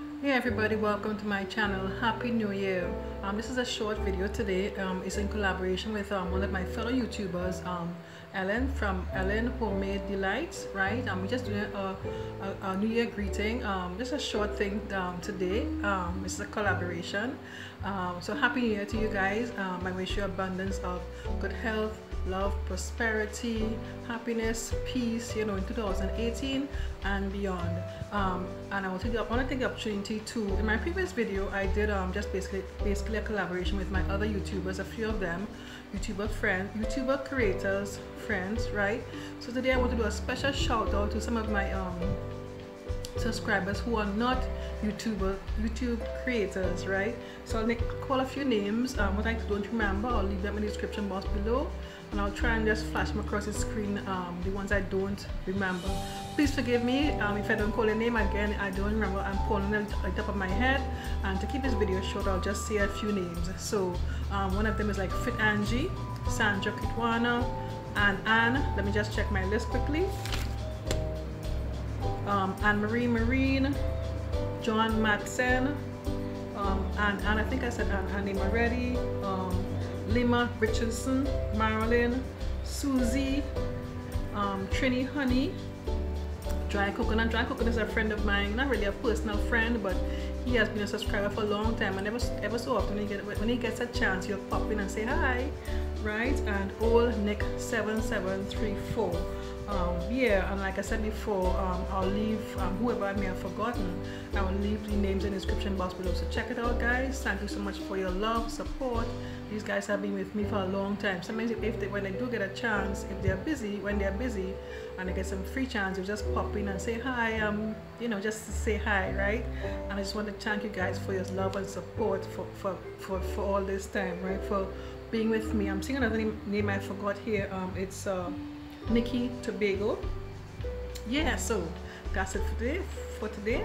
Hey everybody, welcome to my channel. Happy New Year. This is a short video today. It's in collaboration with one of my fellow YouTubers, Ellen from Ellen Homemade Delights, right? We're just doing a New Year greeting. Just a short thing today. This is a collaboration. So Happy New Year to you guys. I wish you abundance of good health, love, prosperity, happiness, peace, you know, in 2018 and beyond. And I want to take the opportunity to, in my previous video I did just basically a collaboration with my other YouTubers, a few of them, YouTuber creators, friends, right? So today I want to do a special shout out to some of my subscribers who are not YouTube creators, right? So I'll call a few names. What I don't remember, I'll leave them in the description box below, and I'll try and just flash them across the screen, the ones I don't remember. Please forgive me if I don't call a name again. I don't remember. I'm calling them on top of my head, and to keep this video short, I'll just say a few names. So one of them is like FitAngie, Sandra Kitwana, and Anne. Let me just check my list quickly. Anne-Marie Marine, Jon Madsen, and I think I said her name already, Lima Richardson, Marilyn, Suzy, TriniHoney, Dry Coconut. Dry Coconut is a friend of mine, not really a personal friend, but he has been a subscriber for a long time, and ever so often when he gets a chance, he'll pop in and say hi, right? And Olenick 7734. Yeah, and like I said before, I'll leave whoever I may have forgotten, I will leave the names in the description box below. So check it out, guys. Thank you so much for your love, support. These guys have been with me for a long time. Sometimes when they do get a chance, if they're busy, when they're busy and they get some free chance, you just pop in and say hi, you know, just to say hi, right? And I just want to thank you guys for your love and support for all this time, right? For being with me. I'm seeing another name I forgot here. It's Nikki Tobago. Yeah, so that's it for today.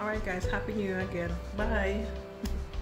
All right guys, Happy New Year again. Bye.